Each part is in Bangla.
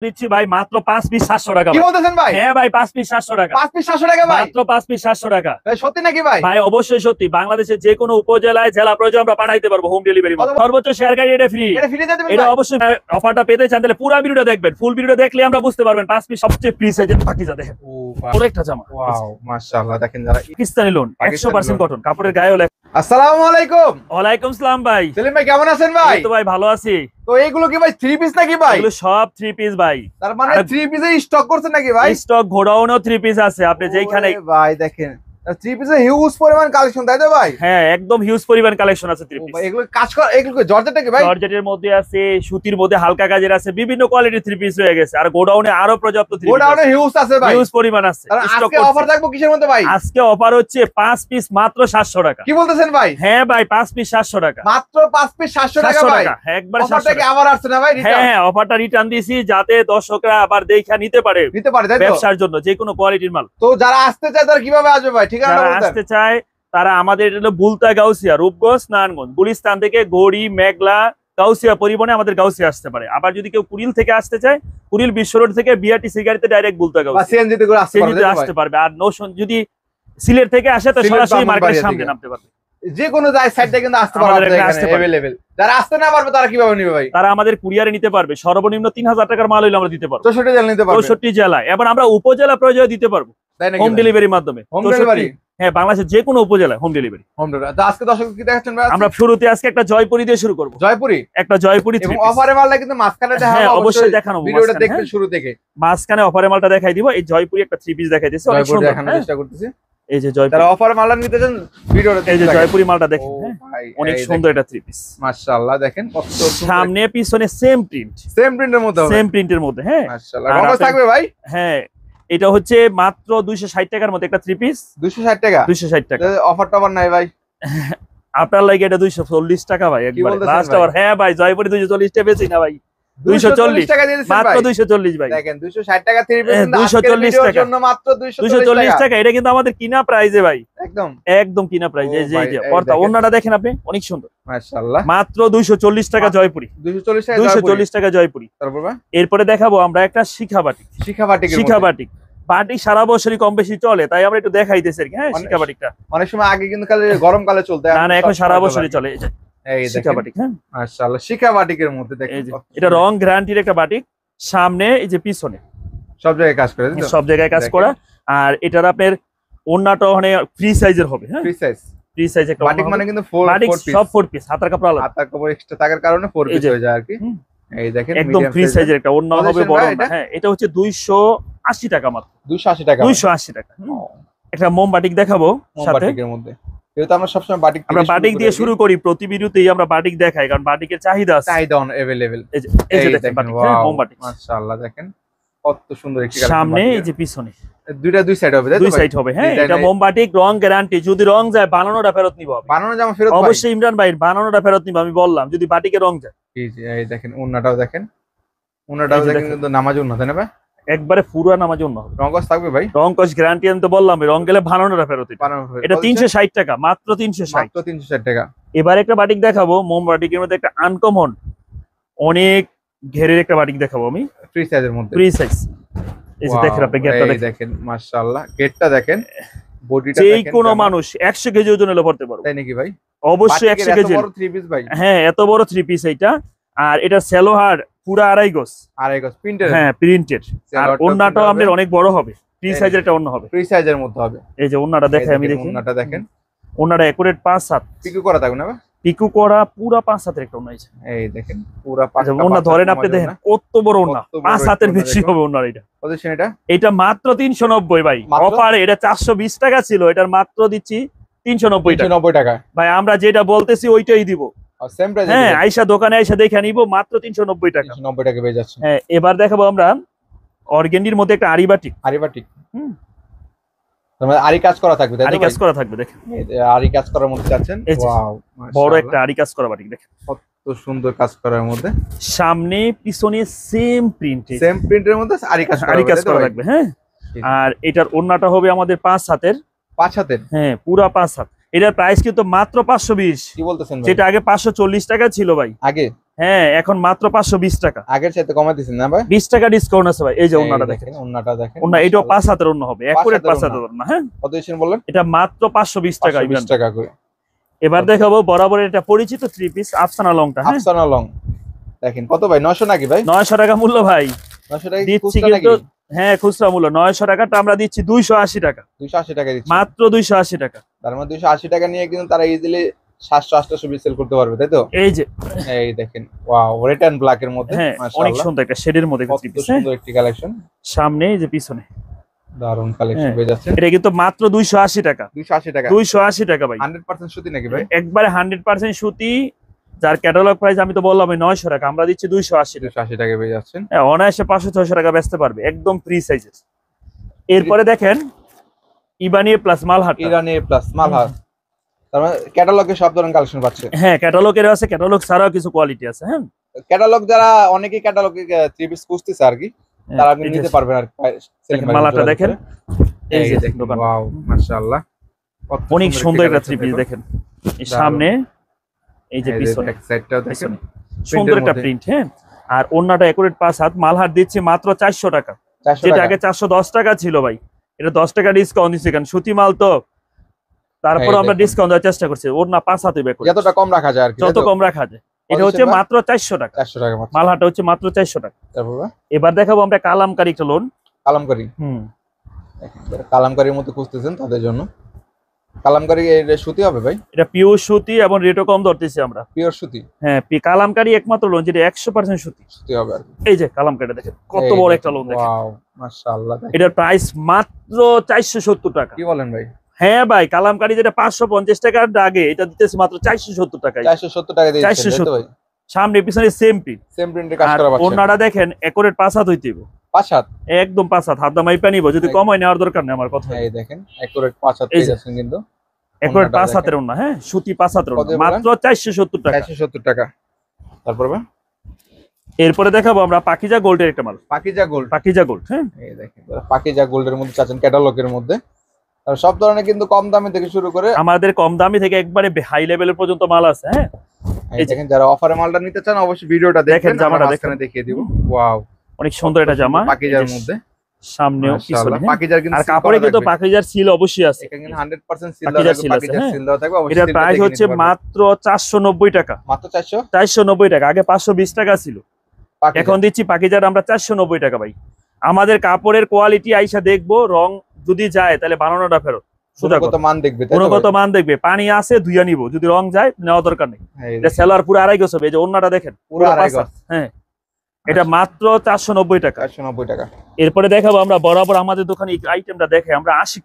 দিচ্ছি ভাই মাত্র 5 পিস 700 টাকা। কি বলতেছেন ভাই? হ্যাঁ ভাই 5 পিস 700 টাকা। 5 পিস 700 টাকা ভাই? মাত্র 5 পিস 700 টাকা। সত্যি নাকি ভাই? ভাই অবশ্যই সত্যি। বাংলাদেশের যে কোনো উপজেলায় জেলা প্রয়োজন আমরা পাঠাইতে পারবো হোম ডেলিভারি। সর্বোচ্চ শেয়ার গাড়ি এটা ফ্রি। এটা অবশ্যই অফারটা পেতে চান তাহলে পুরো ভিডিওটা দেখবেন। ফুল ভিডিওটা দেখলে আমরা বুঝতে পারবেন 5 পিস সবচেয়ে ফ্রি সাইজের পাকিজা দেখেন। ও পুরো একটা জামা। ওয়াও মাশাআল্লাহ দেখেন যারা পাকিস্তানি লোন 100% কটন কাপড়ের গায়ে লেখা। আসসালামু আলাইকুম। ওয়ালাইকুম সালাম ভাই। সেলিম ভাই কেমন আছেন ভাই? এই তো ভাই ভালো আছি। তো এইগুলো কি ভাই 3 পিস নাকি ভাই? এগুলো সব 3 পিস ভাই। তার মানে 3 পিসের স্টক করছেন নাকি ভাই? স্টক গোডাউনও 3 পিস আছে আপনি যেখানে ভাই দেখেন 3 পিসের হিউজ পরিমাণ কালেকশন তাই তো ভাই? হ্যাঁ একদম হিউজ পরিমাণ কালেকশন আছে 3 পিস। এগুলো কাজ করা এগুলো জর্জেট কি ভাই? জর্জেটের মধ্যে আছে, সুতির মধ্যে হালকা কাজের আছে, বিভিন্ন কোয়ালিটির 3 পিস রয়ে গেছে। আর গোডাউনে আরো পর্যাপ্ত 3 পিস গোডাউনে হিউজ আছে ভাই। হিউজ পরিমাণ আছে। আজকে অফার থাকবো কিসের মধ্যে ভাই? আজকে অফার হচ্ছে 5 পিস মাত্র 700 টাকা। কি বলতেছেন ভাই? হ্যাঁ ভাই 5 পিস 700 টাকা। মাত্র 5 পিস 700 টাকা ভাই। একবার অফারটা কি আবার আসছে না ভাই? হ্যাঁ অফারটা রিটার্ন দিয়েছি যাতে দর্শকরা আবার দেখা নিতে পারে তাই তো? ব্যবসার জন্য যে কোনো কোয়ালিটির মাল। তো যারা আসতে চায় তারা কিভাবে আসবে ভাই? ঠিকানাটা বলতেন। আসতে চায় তারা আমাদের বুলতা গাউসিয়া, রূপগঞ্জ, নারায়ণগঞ্জ, গুলিস্তান থেকে গড়ি, মেঘলা, গাউসিয়া পরিবহনে আমাদের গাউসিয়া আসতে পারে। আবার যদি কেউ কুড়িল থেকে আসতে চায় কুড়িল বিশ্ব রোড থেকে বিআরটিসি গাড়িতে ডাইরেক্ট বুলতা গাউসিয়া সিএনজি তে করে আসতে পারবে। আর নৌশন যদি সিলেট থেকে আসে তো সরাসরি মার্কেটের সামনে নামতে পারবে। যে কোনো সাইডে কিন্তু আসতে পারবে, अवेलेबल। যারা আসতে না পারবে তারা কিভাবে নেবে ভাই? তারা আমাদের কুরিয়ারে নিতে পারবে। সর্বনিম্ন 3000 টাকার মাল হইলে আমরা দিতে পারবো। 64 জেলা নিতে পারবে। 64 জেলায়। এবার আমরা উপজেলা পর্যায়ে দিতে পারবো হোম ডেলিভারির মাধ্যমে। Home delivery? হ্যাঁ বাংলাদেশের যে কোনো উপজেলায় হোম ডেলিভারি। তো আজকে দর্শক কি দেখাচ্ছেন ভাই? আমরা শুরুতে আজকে একটা জয়পুরি দিয়ে শুরু করব। জয়পুরি? একটা জয়পুরি এবং অফারে মালটা কিন্তু মাঝখানে দেখাবো। হ্যাঁ অবশ্যই দেখানো। ভিডিওটা দেখবেন শুরু থেকে। মাঝখানে অফারে মালটা দেখাই দিব। এই জয়পুরি একটা 3 পিস দেখাই দিয়েছি, অনেক সুন্দর দেখানোর চেষ্টা করতেছি। এই যে জয়পুরি, যারা অফারে মালটা নিতে চান ভিডিওটা দেখুন। এই যে জয়পুরি মালটা দেখেন, অনেক সুন্দর এটা 3 পিস। মাশাআল্লাহ দেখেন কত সুন্দর। সামনে পিছনে সেম প্রিন্ট, সেম প্রিন্টের মধ্যে হবে। সেম প্রিন্টের মধ্যে। হ্যাঁ মাশাআল্লাহ রং থাকবে ভাই? হ্যাঁ এটা হচ্ছে মাত্র 260 টাকার মধ্যে একটা 3 পিস। 260 টাকা? 260 টাকা। অফার টফার নাই ভাই? আপনার লাগে এটা 240 টাকা ভাই একবার লাস্ট আবার। হ্যাঁ ভাই জয়পুরি 240 টাকা বেশি না ভাই, 240 টাকা দিয়ে দিচ্ছেন মাত্র 240 ভাই। দেখেন 260 টাকা 3 পিস 240 টাকার জন্য মাত্র 240 টাকা। এটা কিন্তু আমাদের কিনা প্রাইসে ভাই, একদম একদম কিনা প্রাইস। এই যে পর্দা ওন্নাটা দেখেন আপনি, অনেক সুন্দর। মাশাআল্লাহ মাত্র 240 টাকা জয়পুরি। 240 টাকা জয়পুরি। তারপর এরপরে দেখাবো আমরা একটা শিখা বাটিক। শিখা বাটিক বাটিক সারা বছরই কম বেশি চলে, তাই আমরা একটু দেখাইতেছি আর কি। হ্যাঁ শিখা বাটিকটা অনেক সময় আগে কিন্তু গরমকালে চলতে, না এখন সারা বছরই চলে। এই শিখা বাটিক। হ্যাঁ মাশাআল্লাহ শিখা বাটিকের মধ্যে দেখেন এটা রং গ্যারান্টির একটা বাটিক। সামনে এই যে পিছনে সব জায়গায় কাজ করে, সব জায়গায় কাজ করা। আর এটার আপনার ওন্নাটা মানে ফ্রি সাইজের হবে। হ্যাঁ ফ্রি সাইজ একটা বাটিক মানে কিন্তু 4 পিস, সব 4 পিস। হাতার কাপড় আলাদা, হাতার কাপড় এক্সট্রা থাকার কারণে 4 পিস হয়ে যায় আর কি। এই দেখেন একদম ফ্রি সাইজের একটা ওন্না হবে বড় না। হ্যাঁ এটা হচ্ছে 280 টাকা মাত্র। 280 টাকা? 280 টাকা। একটা মোম বাটিক দেখাবো সাথে। বাটিকের মধ্যে যেহেতু আমরা সবসময় বাটিক দিয়ে শুরু করি, প্রতি ভিডিওতেই আমরা বাটিক দেখাই কারণ বাটিকের চাহিদা আছে, চাহিদা अवेलेबल। এই যে দেখেন বাটিক, মোম বাটিক। মাশাআল্লাহ দেখেন কত সুন্দর একটি কালেকশন। সামনে এই যে পিছনে দুই সাইড হবে, দুই সাইড হবে। হ্যাঁ এটা মোম বাটিক রং গ্যারান্টি। যদি রং যায় বানানোটা ফেরত নিব। বানানো জামা ফেরত অবশ্যই ইমরান ভাই বানানোটা ফেরত নিব। আমি বললাম যদি বাটিকে রং যায়। এই দেখেন ওন্নাটাও দেখেন, ওন্নাটাও দেখেন কিন্তু নামাজ ওন্না তাই না ভাই? একবারে পুরো নামাজ ওন্না হবে। রং কস থাকবে ভাই? রং কস গ্যারান্টি আমি তো বললাম, রং গেলে বানানোটা ফেরত। এটা 360 টাকা মাত্র, 360 টাকা। এবার একটা বাটিক দেখাবো মোম বাটিকের মধ্যে একটা আনকমন অনেক ঘেরের একটা বাটিক দেখাবো আমি, ফ্রি সাইজের মধ্যে। Free size. এই যে দেখেন আপনি গেটটা দেখেন মাশাআল্লাহ গেটটা দেখেন, বডিটা দেখেন। যে কোনো মানুষ 100 কেজি ওজন হলে পড়তে পারবে। তাই নাকি ভাই? অবশ্যই 100 কেজি। এত বড় 3 পিস ভাই? হ্যাঁ এত বড় 3 পিস এইটা। আর এটা সেলোহার পুরো 2.5 গজ। 2.5 গজ প্রিন্টেড? হ্যাঁ প্রিন্টেড। আর ওন্নাটাও আমাদের অনেক বড় হবে, ফ্রি সাইজের একটা ওন্না হবে। ফ্রি সাইজের মধ্যে হবে। এই যে ওন্নাটা দেখাই আমি দেখি। ওন্নাটা দেখেন, ওন্নাটা একুরেট 5/7 পিকু করা থাকবে না ভাই? পিকু করা পুরো 5/7 একটা ওন্না আছে। এই দেখেন পুরো 5 ওন্না ধরেন আপনি দেখেন কত বড় ওন্না, 5/7 বেশি হবে ওন্নার। এটা মাত্র 390 ভাই অফারে। এটা 420 টাকা ছিল, এটার মাত্র দিচ্ছি 390 টাকা ভাই। আমরা যেটা বলতেছি ওইটাই দিব। Same price? হ্যাঁ আইসা দোকানে আইসা দেখে নিব মাত্র 390 টাকা। 390 টাকা পেয়ে যাচ্ছে। হ্যাঁ এবার দেখাবো আমরা অর্গেন্ডির মধ্যে একটা আরি বাটিক। মানে আরি কাজ করা থাকবে, তাই তো? আরি কাজ করা থাকবে দেখেন। আরি কাজ করার মধ্যে আছেন। ওয়াও বড় একটা আরি কাজ করা বাটিক দেখেন, কত সুন্দর কাজ করার মধ্যে। সামনে পিছনে সেম প্রিন্টের মধ্যে আরি কাজ করা থাকবে। হ্যাঁ আর এটার ওন্নাটা হবে আমাদের 5 হাতের। 5 হাতের? হ্যাঁ পুরো 5 হাত। এটার প্রাইস কিন্তু মাত্র 520। কি বলতেছেন ভাই? যেটা আগে 540 টাকা ছিল ভাই আগে। হ্যাঁ এখন মাত্র 520 টাকা। আগের চাইতে কমাই দিছেন না ভাই? 20 টাকা ডিসকাউন্ট আছে ভাই। এই যে ওন্নাটা দেখেন, ওন্নাটা দেখেন, ওন্না এটাও 5 হাতের ওন্না হবে, একুরেট 5 হাতের ওন্না। হ্যাঁ কত দিছেন বললেন? এটা মাত্র 520 টাকা। 520 টাকা করে। এবার দেখাবো বরাবর এটা পরিচিত 3 পিস আফসানা লংটা। হ্যাঁ আফসানা লং দেখেন কত ভাই? 900 নাকি ভাই? 900 টাকা মূল্য ভাই। 900 টাকা দিচ্ছি কিন্তু, হ্যাঁ খুচরা মূল্য 900 টাকাটা আমরা দিচ্ছি 280 টাকা। 280 টাকা দিচ্ছি মাত্র 280 টাকা। তার মানে 280 টাকা নিয়ে কিন্তু তারা ইজিলি 700-800 সেল করতে পারবে, তাই তো? এই যে এই দেখেন, ওয়াও, রেড এন্ড ব্ল্যাক এর মধ্যে, মাশাআল্লাহ অনেক সুন্দর একটা শেডের মধ্যে কত সুন্দর একটি কালেকশন। সামনে এই যে পিছনে দারুন কালেকশন পেয়ে যাচ্ছে। এটা কিন্তু মাত্র 280 টাকা। 280 টাকা, 280 টাকা ভাই। 100% সুতি নাকি ভাই? একবারে 100% সুতি, যার ক্যাটালগ প্রাইস আমি তো বললাম 900 টাকা, আমরা দিচ্ছি 280 টাকা পেয়ে যাচ্ছেন। হ্যাঁ অনায়াসে 500-600 টাকা বেচতে পারবে, একদম ফ্রি সাইজের। এরপরে দেখেন ইবানি প্লাস মালহার, ইরানি প্লাস মালহার, তার মানে ক্যাটালগে সব ধরনের কালেকশন পাচ্ছে। হ্যাঁ ক্যাটালগের আছে, ক্যাটালগ ছাড়াও কিছু কোয়ালিটি আছে। হ্যাঁ ক্যাটালগ যারা অনেকেই ক্যাটালগে 3 পিস খুঁজতেছে আর কি, তারা আপনি নিতে পারবেন আর মালাটা দেখেন, এই যে দোকান, ওয়াও মাশাআল্লাহ অনেক সুন্দর একটা 3 পিস দেখেন। এই সামনে এই যে পিছনে এক সাইডটাও দেখেন সুন্দর একটা প্রিন্ট। হ্যাঁ আর ওন্নাটা একুরেট 5 হাত, মালহার দিচ্ছি মাত্র 400 টাকা, যেটা আগে 410 টাকা ছিল ভাই। এটা 10 টাকা ডিসকাউন্ট দিচ্ছি, কারণ সুতি মাল তো, তারপর আমরা ডিসকাউন্ট দেওয়ার চেষ্টা করছি। ওন্না 5 হাতে বের করে যতটা কম রাখা যায় আর কি, যত কম রাখা যায়। এটা হচ্ছে মাত্র 400 টাকা, 400 টাকা মাত্র। মালহাটা হচ্ছে মাত্র 400 টাকা। তারপর এবার দেখাবো আমরা কালামকারী একটা লোন। কালামকারী, কালামকারীর মতো খুঁজতেছেন তাদের জন্য। কালামকারী এর সুতি হবে ভাই? এটা পিওর সুতি এবং রেটও কম ধরতেছি আমরা, পিওর সুতি। হ্যাঁ কালামকারী একমাত্র লোন যেটা 100% সুতি হবে আর কি। এই যে কালামকারীটা দেখেন কত বড় একটা লোন দেখেন, ওয়াও মাশাআল্লাহ। এটার প্রাইস মাত্র 470 টাকা। কি বলেন ভাই? হ্যাঁ ভাই কালামকারী যেটা 550 টাকার দাগে, এটা দিতেছি মাত্র 470 টাকা। 470 টাকা দিয়ে দিচ্ছেন, তাই তো ভাই? সামনে পিছনে সেম প্রিন্ট, সেম প্রিন্টের কাজ করা আছে। ওন্নাটা দেখেন একুরেট 5 হাত হইতে হবে, 5 হাত একদম 5 হাত। হাত দামাই পানিব, যদি কম হয় নেওয়ার দরকার নেই আমার কথা। এই দেখেন একুরেট 5 হাত পেয়ে যাচ্ছেন কিন্তু, একুরেট 5 হাতের ওন্না। হ্যাঁ সুতি 5 হাতের ওন্না, মাত্র 470 টাকা। 470 টাকা। তারপরে এরপরে দেখাবো আমরা পাকিজা গোল্ডের একটা মাল। Pakiza gold, Pakiza gold. হ্যাঁ এই দেখেন পাকিজা গোল্ডের মধ্যে চাচ্ছেন ক্যাটালগের মধ্যে, আর সব ধরনের কিন্তু কম দামি থেকে শুরু করে আমাদের কম দামি থেকে একবারে হাই লেভেলের পর্যন্ত মাল আছে। হ্যাঁ এই দেখেন, যারা অফারে মালটা নিতে চান অবশ্যই ভিডিওটা দেখেন, জামাটা দেখেন, দেখিয়ে দিব। ওয়াও অনেক সুন্দর একটা জামা পাকিজার মধ্যে, সামনেও পিছনে পাকিজার কিন্তু, আর কাপড়ে কিন্তু পাকিজার সিল অবশ্যই আছে, এখানে 100% সিল দেওয়া থাকবে, পাকিজার সিল দেওয়া থাকবে অবশ্যই। এটার প্রাইস হচ্ছে মাত্র 490 টাকা, মাত্র 490 টাকা। আগে 520 টাকা ছিল, এখন দিচ্ছি পাকিজার আমরা 490 টাকা ভাই। আমাদের কাপড়ের কোয়ালিটি আইসা দেখবো, রং যদি যায় তাহলে বানানোটা ফেরত, গুণগত মান দেখবে, গুণগত মান দেখবে। পানি আছে ধুইয়া নিব, যদি রং যায় নেওয়া দরকার নেই। এটা সেলার পুরো 2.5 গজ হবে। এই যে ওন্নাটা দেখেন পুরো 2.5 গজ। হ্যাঁ এটা মাত্র 490 টাকা। 490 টাকা। এরপরে দেখাবো আমরা বরাবর আমাদের দোকানে এই আইটেমটা দেখে আমরা আশিক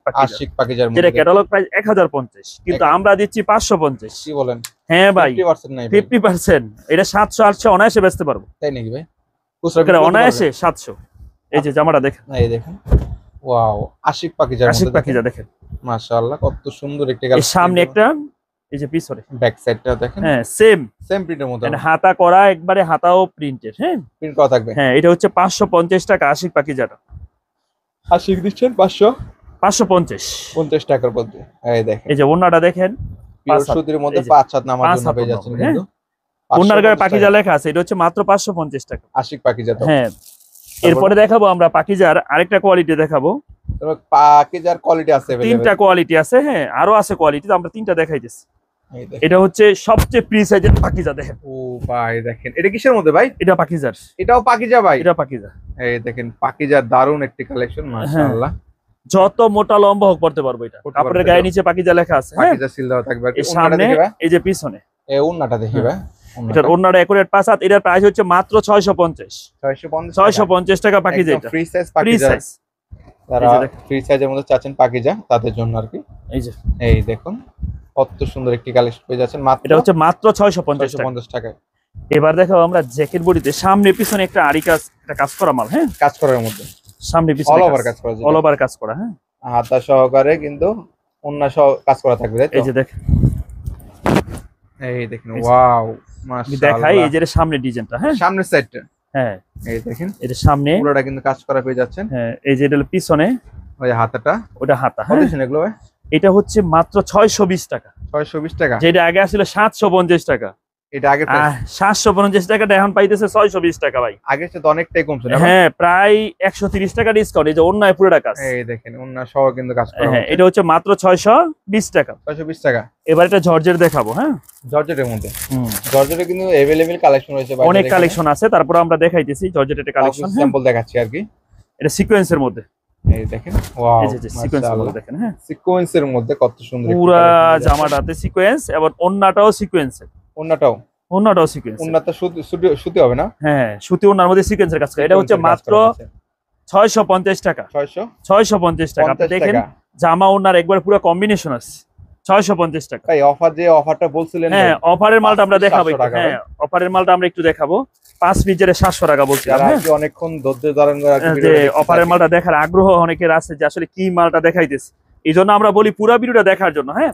পাকিজার মধ্যে, যেটা ক্যাটালগ প্রাইস 1050, কিন্তু আমরা দিচ্ছি 550। কি বলেন? হ্যাঁ ভাই 50% নাই, 50%। এটা 700-800 অনায়াসে বেচতে পারবো। তাই নাকি ভাই? অনায়াসে 700। এই যে জামাটা দেখেন, এই দেখেন, ওয়াও আশিক পাকিজার মধ্যে, আশিক পাকিজা দেখেন মাশাআল্লাহ কত সুন্দর একটা কালেকশন। সামনে একটা, এই যে পিছনে ব্যাক সাইডটা দেখেন, হ্যাঁ সেম প্রিন্টের মধ্যে, মানে হাতা করা, একবারে হাতাও প্রিন্টেড। হ্যাঁ প্রিন্ট করা থাকবে। হ্যাঁ এটা হচ্ছে 550 টাকা আশিক পাকিজাটা। আশিক দিচ্ছেন 550 টাকার মধ্যে। এই দেখেন, এই যে ওন্নাটা দেখেন পিওর সুতির মধ্যে 5 হাত নামার জন্য পেয়ে যাচ্ছেন কিন্তু, ওন্নার গায়ে পাকিজা লেখা আছে। এটা হচ্ছে মাত্র 550 টাকা আশিক পাকিজা। হ্যাঁ এরপরে দেখাবো আমরা পাকিজার আরেকটা কোয়ালিটি দেখাবো। পাকিজার কোয়ালিটি আছে, 3টা কোয়ালিটি আছে। হ্যাঁ আরো আছে কোয়ালিটি, আমরা 3টা দেখাইতেছি। এটা হচ্ছে সবচেয়ে প্রি সাইজের পাকিজা দেখেন। ও ভাই দেখেন, এটা কিসের মধ্যে ভাই? এটা পাকিজার। এটাও পাকিজা ভাই? এটা পাকিজা। এই দেখেন পাকিজার দারুন একটি কালেকশন, মাশাআল্লাহ। যত মোটা লম্বা হোক পড়তে পারবো। এটা কাপড়ের গায়ে নিচে পাকিজা লেখা আছে, পাকিজা সিল দেওয়া থাকবে। এই সামনে, এই যে পিছনে, এই ওন্নাটা দেখি ভাই। এটার ওন্নাটা একুরেট 5 হাত। এটার প্রাইস হচ্ছে মাত্র 650 টাকা পাকিজা। এটা ফ্রি সাইজ পাকিজা, যারা ফ্রি সাইজের মধ্যে চাচ্ছেন পাকিজা তাদের জন্য আর কি। এই যে এই দেখুন কত সুন্দর একটি কালেকশন পেয়ে যাচ্ছেন মাত্র, এটা হচ্ছে মাত্র 650 টাকায়। এবার দেখো আমরা জ্যাকেট বডিতে সামনে পিছনে একটা আরি কাজ, একটা কাজ করা মাল। হ্যাঁ কাজ করার মধ্যে সামনে পিছনে অল ওভার কাজ করা, অল ওভার কাজ করা। হ্যাঁ হাতা সহকারে কিন্তু ওন্না সহ কাজ করা থাকবে, তাই তো? এই যে দেখেন, এই দেখেন, ওয়াও মাশাআল্লাহ। দেখাই এই যে সামনে ডিজাইনটা। হ্যাঁ সামনের সাইডটা, হ্যাঁ এই দেখেন, এটা সামনে পুরোটা কিন্তু কাজ করা পেয়ে যাচ্ছেন। হ্যাঁ এই যে এটা পিছনে, ওই হাতাটা, ওটা হাতা। কত দিছেন এগুলো ভাই? এটা হচ্ছে মাত্র 620 টাকা। 620 টাকা, যেটা আগে ছিল 750 টাকা। এটা আগে 750 টাকাটা এখন পাইতেছে 620 টাকা ভাই। আগের চেয়ে তো অনেকটাই কমছে না? হ্যাঁ, প্রায় 130 টাকা ডিসকাউন্ট। এই যে ওন্নায় পুরোটা কাজ, এই দেখেন ওন্না সহ কিন্তু কাজ করা। হ্যাঁ, এটা হচ্ছে মাত্র 620 টাকা। 620 টাকা। এবার এটা জর্জেট দেখাবো। হ্যাঁ, জর্জেটের মধ্যে জর্জেটে কিন্তু अवेलेबल কালেকশন রয়েছে, অনেক কালেকশন আছে, তারপর আমরা দেখাইতেছি জর্জেটের কালেকশন। স্যাম্পল দেখাচ্ছি আর কি। এটা সিকোয়েন্সের মধ্যে, এই দেখেন ওয়াও, এই যে সিকোয়েন্সের মধ্যে দেখেন। হ্যাঁ, সিকোয়েন্সের মধ্যে কত সুন্দর পুরো জামাটাতে সিকোয়েন্স, এবং ওন্নাটাও সিকোয়েন্সের। ওন্নাটাও সিকোয়েন্স। ওন্নাটা সুতি হবে না? হ্যাঁ, সুতি ওন্নার মধ্যে সিকোয়েন্সের কাজ করে। এটা হচ্ছে মাত্র 650 টাকা। 650 টাকা। আপনি দেখেন জামা ওন্নার একবার পুরো কম্বিনেশন আছে। 650 টাকা। ভাই অফার, যে অফারটা বলছিলেন, হ্যাঁ, অফারের মালটা আমরা দেখাবো। হ্যাঁ, অফারের মালটা আমরা একটু দেখাবো। 5 পিস এর 700 টাকা বলছিলাম। হ্যাঁ, অনেকক্ষণ ধৈর্য ধারণ করে যে অফারের মালটা দেখার আগ্রহ অনেকের আছে, যে আসলে কি মালটা দেখাইতেছে। এইজন্য আমরা বলি পুরো ভিডিওটা দেখার জন্য। হ্যাঁ,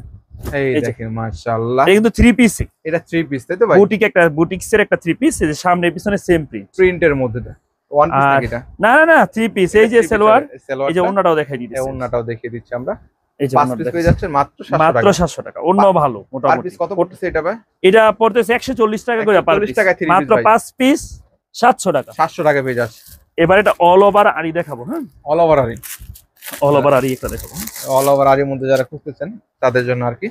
এই দেখেন মাশাআল্লাহ, এটা কিন্তু 3 পিস। এটা 3 পিস, তাই তো ভাই? বুটিক্সের একটা 3 পিস, এই যে সামনে পিছনে সেম প্রিন্টের মধ্যে। ওয়ান পিস নাকি এটা? না না না, 3 পিস। এই যে সালোয়ার, এই যে ওন্নাটাও দেখাই দিতেছি। ওন্নাটাও দেখিয়ে দিচ্ছি আমরা। এই যে 5 পিস পেয়ে যাচ্ছেন মাত্র 700 টাকা। অন্য ভালো মোটামুটি। পার পিস কত পড়তেছে এটা ভাই? এটা পড়তেছে 140 টাকা করে পার পিস। মাত্র 5 পিস 700 টাকা। 700 টাকা পেয়ে যাচ্ছে। এবার এটা অল ওভার আরি দেখাবো। হ্যাঁ, অল ওভার আরি। অল ওভার আরি একটা দেখাবো। অল ওভার আরির মধ্যে যারা খুঁজতেছেন তাদের জন্য আর কি।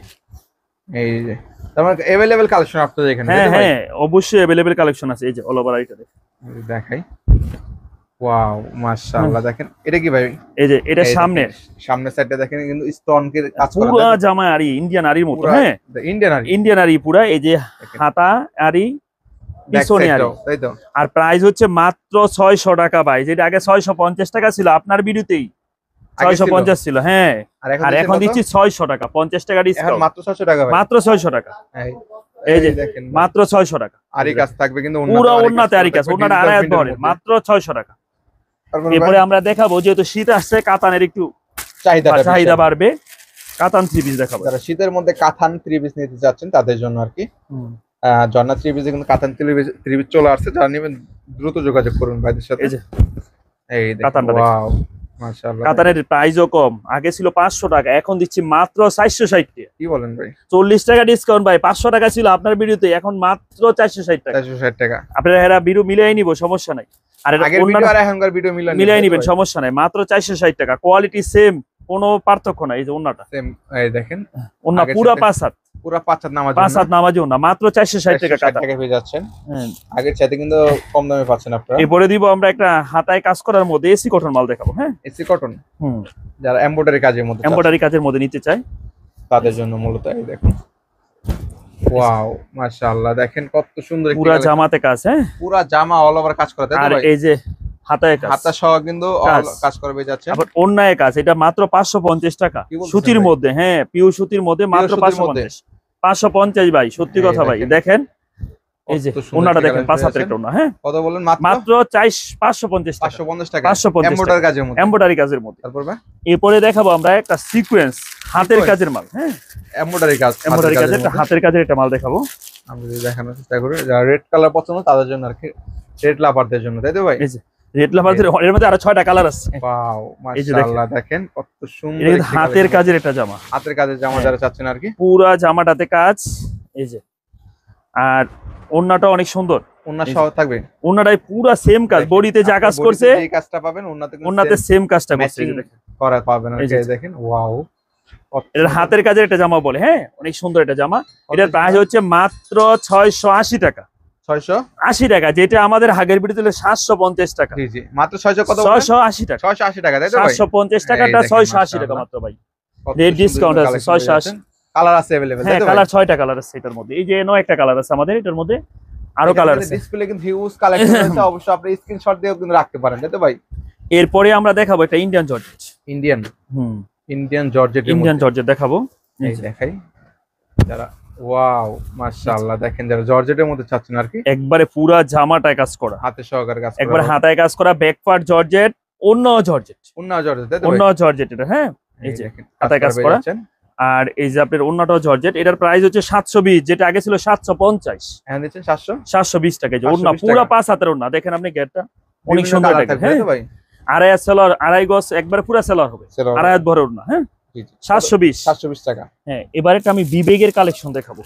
এই যে তারপর अवेलेबल কালেকশন আপনাদের এখানে। হ্যাঁ হ্যাঁ, অবশ্যই अवेलेबल কালেকশন আছে। এই যে অল ওভার আরিটা দেখাই। ওয়াও মাশাআল্লাহ, দেখেন এটা কি ভাই? এই যে এটা সামনের সাইডটা দেখেন কিন্তু স্টোনকে কাজ করা, পুরো জামা আরি, ইন্ডিয়ান আরির মতো। হ্যাঁ, ইন্ডিয়ান আরি পুরো। এই যে হাতা আরি, পিছনে আরি, তাই তো। আর প্রাইস হচ্ছে মাত্র 600 টাকা ভাই। যেটা আগে 650 টাকা ছিল আপনার ভিডিওতেই 650 ছিল। হ্যাঁ, আর এখন দিচ্ছি 600 টাকা, 50 টাকা ডিসকাউন্ট। মাত্র 600 টাকা ভাই, মাত্র 600 টাকা। এই যে দেখেন মাত্র 600 টাকা। আরি কাজ থাকবে কিন্তু পুরো ওন্নাতে আরি কাজ, ওন্নাটা আড়াই ভরে, মাত্র 600 টাকা। এরপরে আমরা দেখাবো, যেহেতু শীত আসছে, কাতানের একটু চাহিদা বাড়বে। কাতান 3 পিস দেখাবো। যারা শীতের মধ্যে কাতান 3 পিস নিতে যাচ্ছেন তাদের জন্য আর কি। জর্না 3 পিসে কিন্তু কাতান 3 পিস চলে আসছে, যারা নেবেন দ্রুত যোগাযোগ করুন ভাইদের সাথে। এই দেখেন ওয়াও মাশাআল্লাহ, কাতানের প্রাইসও কম। আগে ছিল 500 টাকা, এখন দিচ্ছি মাত্র 460 টাকা। কি বলেন ভাই? 40 টাকা ডিসকাউন্ট ভাই। 500 টাকা ছিল আপনার ভিডিওতে, এখন মাত্র 460 টাকা। 460 টাকা। আপনারা এরা ভিডিও মিলাই নিব, সমস্যা নাই। আর আগের ভিডিও আর এখনকার ভিডিও মিলাই নিবেন, সমস্যা নাই। মাত্র 460 টাকা, কোয়ালিটি সেম, কোনো পার্থক্য নাই। এই যে ওন্নাটা সেম, এই দেখেন ওন্না পুরো 5 হাত, পুরো 5 হাত নামাজ, 5 হাত নামাজি ওন্না, মাত্র 460 টাকা। 460 টাকা পেয়ে যাচ্ছেন। আগের চাইতে কিন্তু কম দামে পাচ্ছেন আপনারা। এরপরে দিব আমরা একটা হাতায় কাজ করার মধ্যে এসি কটন মাল দেখাবো। হ্যাঁ, এসি কটন, যারা এমব্রয়ডারি কাজের মধ্যে নিতে চায় তাদের জন্য মূলত। এই দেখুন ওয়াও মাশাআল্লাহ, দেখেন কত সুন্দর পুরো জামাতে কাজ। হ্যাঁ, পুরো জামা অল ওভার কাজ করা। আর এই যে হাতায় কাজ, হাতা সহ কিন্তু কাজ করবে যাচ্ছে। আবার ওন্নায় কাজ। এটা মাত্র 550 টাকা সুতির মধ্যে। হ্যাঁ, পিওর সুতির মধ্যে মাত্র 550 ভাই। সত্যি কথা ভাই, দেখেন এই যে ওন্নাটা দেখেন, 5 হাতের একটা ওন্না। হ্যাঁ, কত বলেন? মাত্র 550 টাকা। 550 এমব্রয়ডারি কাজের মধ্যে। তারপর এরপরে দেখাবো আমরা একটা সিকোয়েন্স হাতের কাজের মাল। হ্যাঁ, এমব্রয়ডারি কাজের একটা হাতের কাজের একটা মাল দেখাবো। আমরা যদি দেখানোর চেষ্টা করি, যারা রেড কালার পছন্দ তাদের জন্য আর কি, রেড লাভারদের জন্য, তাই তো ভাই? এই যে রেড লাভারদের, এর মধ্যে আরো 6টা কালার আছে। ওয়াও মাশাআল্লাহ, দেখেন কত সুন্দর। এটা হাতের কাজের একটা জামা, হাতের কাজের জামা যারা চাচ্ছেন আর কি, পুরো জামাটাতে কাজ। এই যে, আর ওন্নাটা অনেক সুন্দর, ওন্না সহ থাকবে। ওন্নাটাই পুরো সেম কাজ, বডিতে যা কাজ করছে এই কাজটা পাবেন, ওন্নাতে সেম কাজটা করছে। এই দেখেন করা পাবেন আর কি। দেখেন ওয়াও, এটা হাতের কাজের একটা জামা বলে। হ্যাঁ, অনেক সুন্দর একটা জামা। এটার প্রাইস হচ্ছে মাত্র 680 টাকা। 680 টাকা, যেটা আমাদের আগের ভিডিওতে ছিল 750 টাকা। জি জি, মাত্র 600 কত? 680 টাকা। 680 টাকা, তাই তো ভাই? 750 টাকাটা 680 টাকা মাত্র ভাই। রেড ডিসকাউন্ট আছে 680। কালার আছে अवेलेबल, তাই তো? হ্যাঁ, কালার 6টা কালার আছে এটার মধ্যে। এই যে নো একটা কালার আছে আমাদের এটার মধ্যে, আরো কালার আছে। ডিসপ্লে কিন্তু হিউজ কালেকশন আছে, অবশ্যই আপনি স্ক্রিনশট দিয়েও কিন্তু রাখতে পারেন, তাই তো ভাই? এরপরে আমরা দেখাবো একটা ইন্ডিয়ান জর্জেট। ইন্ডিয়ান জর্জেট দেখাবো। এই দেখাই, যারা ওয়াও মাশাআল্লাহ, দেখেন যারা জর্জেটের মধ্যে চাচ্ছেন আর কি, একবারে পুরো জামাটায় কাজ করা, হাতে সহকারে কাজ করা, একবারে হাতায় কাজ করা, ব্যাক পার্ট জর্জেট, অন্য জর্জেট, তাই তো? অন্য জর্জেট এটা। হ্যাঁ, এই যে হাতায় কাজ করা। আর এই যে আপনার অন্যটাও জর্জেট, এটার প্রাইস হচ্ছে 720, যেটা আগে ছিল 750। এখন দিচ্ছেন 720 টাকা। যে ওন্না পুরো 5 হাতের ওন্না, দেখেন আপনি গেটটা অনেক সুন্দর লাগে। হ্যাঁ ভাই, আড়াই সেলর, আড়াই গজ, একবার পুরো সেলর হবে, আড়াই হাত ভরে ওন্না। হ্যাঁ, 720 টাকা। হ্যাঁ, এবারে আমি বিবেকের কালেকশন দেখাবো।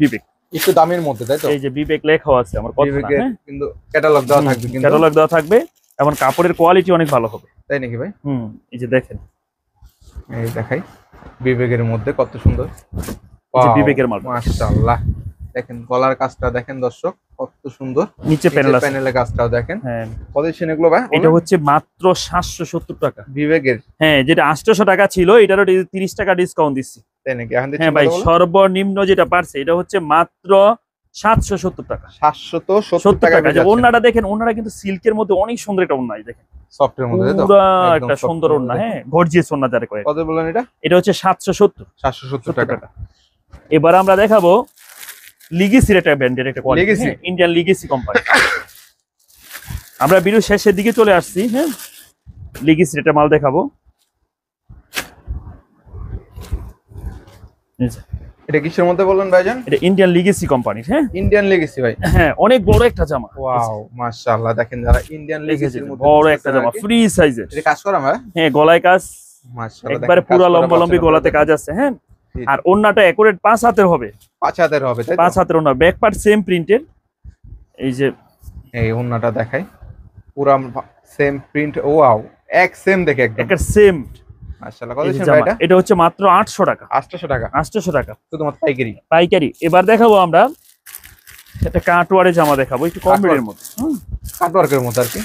বিবেক একটু দামের মধ্যে, তাই তো? এই যে বিবেক লেখা আছে আমার কথা না, হ্যাঁ? কিন্তু ক্যাটালগ দেওয়া থাকবে, কিন্তু ক্যাটালগ দেওয়া থাকবে এবং কাপড়ের কোয়ালিটি অনেক ভালো হবে। তাই নাকি ভাই? এই যে দেখেন, এই দেখাই বিবেকের মধ্যে কত সুন্দর, এই যে বিবেকের মাল, মাশাআল্লাহ। দেখেন গলার কাজটা দেখেন দর্শক কত সুন্দর, নিচে প্যানেল আছে, প্যানেলের কাজটাও দেখেন। হ্যাঁ কত দিচ্ছেন এগুলো ভাই? এটা হচ্ছে মাত্র 770 টাকা বিবেকের। হ্যাঁ, যেটা 800 টাকা ছিল এটারও 30 টাকা ডিসকাউন্ট দিচ্ছি। তাই নাকি? এখন হ্যাঁ ভাই, সর্বনিম্ন যেটা পারছে এটা হচ্ছে মাত্র 770 টাকা। 770 টাকা। ওন্নাটা দেখেন, ওন্নাটা কিন্তু সিল্কের মধ্যে অনেক সুন্দর একটা ওন্না, দেখেন সফটের মধ্যে, তাই তো? পুরো একটা সুন্দর ওন্না, হ্যাঁ গর্জিয়াস ওন্না যারে কয়। কত বলেন এটা? এটা হচ্ছে 770 টাকা। এবার আমরা দেখাবো লিগেসির একটা ব্র্যান্ডের একটা কোয়ালিটি, ইন্ডিয়ান লিগেসি কোম্পানি। আমরা ভিডিও শেষের দিকে চলে আসছি, হ্যাঁ লিগেসির একটা মাল দেখাবো। এটা কিসের মধ্যে বললেন ভাইজান? এটা ইন্ডিয়ান লিগেসি কোম্পানি। হ্যাঁ, ইন্ডিয়ান লিগেসি ভাই। হ্যাঁ, অনেক বড় একটা জামা। ওয়াও, মাশাআল্লাহ। দেখেন যারা ইন্ডিয়ান লিগেসির মধ্যে বড় একটা জামা, ফ্রি সাইজের। এটা কাজ করা ভাই? হ্যাঁ, গলায় কাজ, মাশাআল্লাহ। একবারে পুরো লম্বা গলাতে কাজ আছে। হ্যাঁ, আর ওন্নাটা একুরেট 5 হাতের হবে। 5 হাতের হবে, তাই তো? 5 হাতের ওন্না, ব্যাক পার্ট সেম প্রিন্টের। এই যে এই ওন্নাটা দেখাই, পুরো সেম প্রিন্ট। ওয়াও, এক সেম দেখে একদম একটা সেম। মাশাআল্লাহ। কত দিচ্ছেন ভাই এটা? এটা হচ্ছে মাত্র 800 টাকা। 800 টাকা। 800 টাকা শুধুমাত্র পাইকারি। পাইকারি। এবার দেখাবো আমরা একটা কাটওয়ারে জামা দেখাবো, একটু কম রেটের মধ্যে, কাটওয়ার্কের মধ্যে আর কি।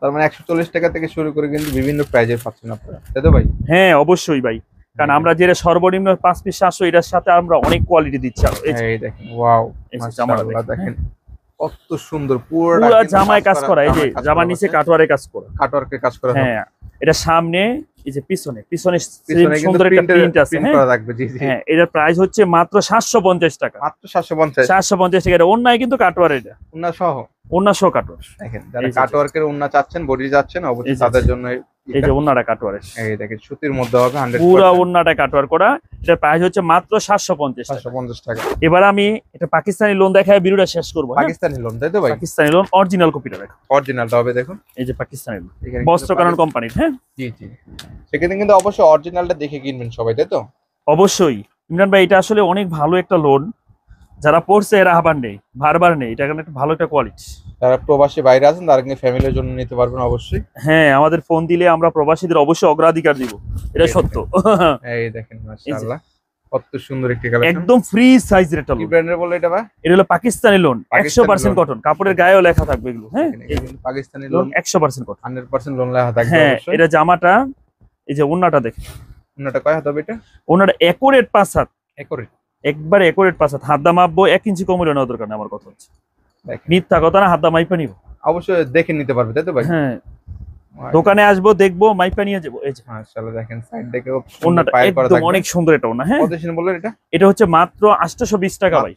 তার মানে 140 টাকা থেকে শুরু করে কিন্তু বিভিন্ন প্রাইজের পাচ্ছেন আপনারা, তাই তো ভাই? হ্যাঁ অবশ্যই ভাই, কারণ আমরা যেটা সর্বনিম্ন 5 পিস 700, এটার সাথে আমরা অনেক কোয়ালিটি দিচ্ছি। এই দেখেন, ওয়াও, মাশাআল্লাহ। দেখেন কত সুন্দর, পুরো জামায় কাজ করা। এই যে জামার নিচে কাটওয়ারে কাজ করা, কাটওয়ার্কের কাজ করা। হ্যাঁ, এটা সামনে, এই যে পিছনে সুন্দর একটা প্রিন্ট আছে। হ্যাঁ, এটার প্রাইস হচ্ছে মাত্র 750 টাকা। মাত্র 750 টাকা। এটা ওন্নায় কিন্তু কাটওয়ার, এটা ওন্না সহ, ওন্না সহ কাটওয়ার। দেখেন যারা কাটওয়ার্কের ওন্না চাচ্ছেন, বডি চাচ্ছেন, অবশ্যই তাদের জন্য এই যে ওন্নাটা কাটওয়ার। এই দেখেন সুতির মধ্যে হবে 100%, পুরো ওন্নাটা কাটওয়ার করা। এটার প্রাইস হচ্ছে মাত্র 750 টাকা। এবার আমি এটা পাকিস্তানি লোন দেখায় ভিডিওটা শেষ করব। পাকিস্তানি লোন, তাই তো ভাই? পাকিস্তানি লোন অরিজিনাল কপিটা দেখো, অরিজিনালটা হবে। দেখুন এই যে পাকিস্তানি লোন, বস্ত্রকানন কোম্পানির। হ্যাঁ জি জি, সেখানে কিন্তু অবশ্যই অরিজিনালটা দেখে কিনবেন সবাই, তাই তো? অবশ্যই ইমরান ভাই, এটা আসলে অনেক ভালো একটা লোন, যারা পড়ছে এরা আবার নেই, বারবার নেই। এটা একটা ভালো একটা কোয়ালিটি। যারা প্রবাসী বাইরে আছেন তারা কিন্তু ফ্যামিলির জন্য নিতে পারবেন অবশ্যই। হ্যাঁ, আমাদের ফোন দিলে আমরা প্রবাসীদের অবশ্যই অগ্রাধিকার দিব, এটা সত্য। এই দেখেন মাশাআল্লাহ, কত সুন্দর একটি কালেকশন, একদম ফ্রি সাইজের একটা লোন। কি ব্র্যান্ডের বলে এটা ভাই? এটা হলো পাকিস্তানি লোন, 100% কটন। কাপড়ের গায়েও লেখা থাকবে এগুলো। হ্যাঁ, পাকিস্তানি লোন 100% কটন, 100% লোন লেখা থাকবে। হ্যাঁ, এটা জামাটা, এই যে ওন্নাটা দেখেন, ওন্নাটা কয় হাত হবে এটা? ওন্নাটা একুরেট 5 হাত, একুরেট, একবারে একুরেট 5 হাত। হাত দা মাপবো, 1 ইঞ্চি কমলে নেওয়ার দরকার নেই। আমার কথা হচ্ছে মিথ্যা কথা না, হাত দা মাইপা নিব, অবশ্যই দেখে নিতে পারবে, তাই তো ভাই? হ্যাঁ, দোকানে আসবো, দেখবো, মাইপা নিয়ে যাবো। এই যে মাশাআল্লাহ, দেখেন সাইড দেখে ওন্নাটা একদম অনেক সুন্দর একটা ওন্না। হ্যাঁ, কত দিন বললেন এটা? এটা হচ্ছে মাত্র 820 টাকা ভাই,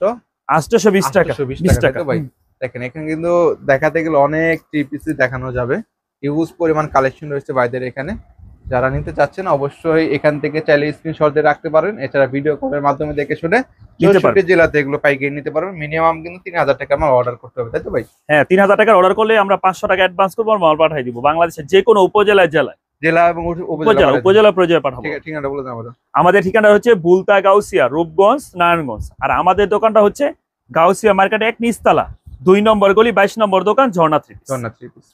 820 টাকা। 20 টাকা ভাই। দেখেন এখানে কিন্তু দেখাতে গেলে অনেক থ্রি পিস দেখানো যাবে, হিউজ পরিমাণ কালেকশন রয়েছে ভাইদের এখানে। যারা নিতে চাচ্ছেন অবশ্যই এখান থেকে চাইলে স্ক্রিনশট দিয়ে রাখতে পারেন। এছাড়া ভিডিও কলের মাধ্যমে দেখে শুনে 64 জেলাতে এগুলো পাইকারি নিতে পারবেন। মিনিমাম কিন্তু 3000 টাকা আমার অর্ডার করতে হবে, তাই তো ভাই? হ্যাঁ, 3000 টাকার অর্ডার করলে আমরা 500 টাকা অ্যাডভান্স করবো, মাল পাঠিয়ে দিব বাংলাদেশের যে কোনো উপজেলা এবং উপজেলা পর্যায়ে পাঠাবো। ঠিকানাটা বলে দেন আমাদের। আমাদের ঠিকানা হচ্ছে বুলতা, গাউসিয়া, রূপগঞ্জ, নারায়ণগঞ্জ। আর আমাদের দোকানটা হচ্ছে গাউসিয়া মার্কেট 1 নিচতলা, 2 নম্বর গলি, 22 নম্বর দোকান, ঝর্ণা থ্রি পিস।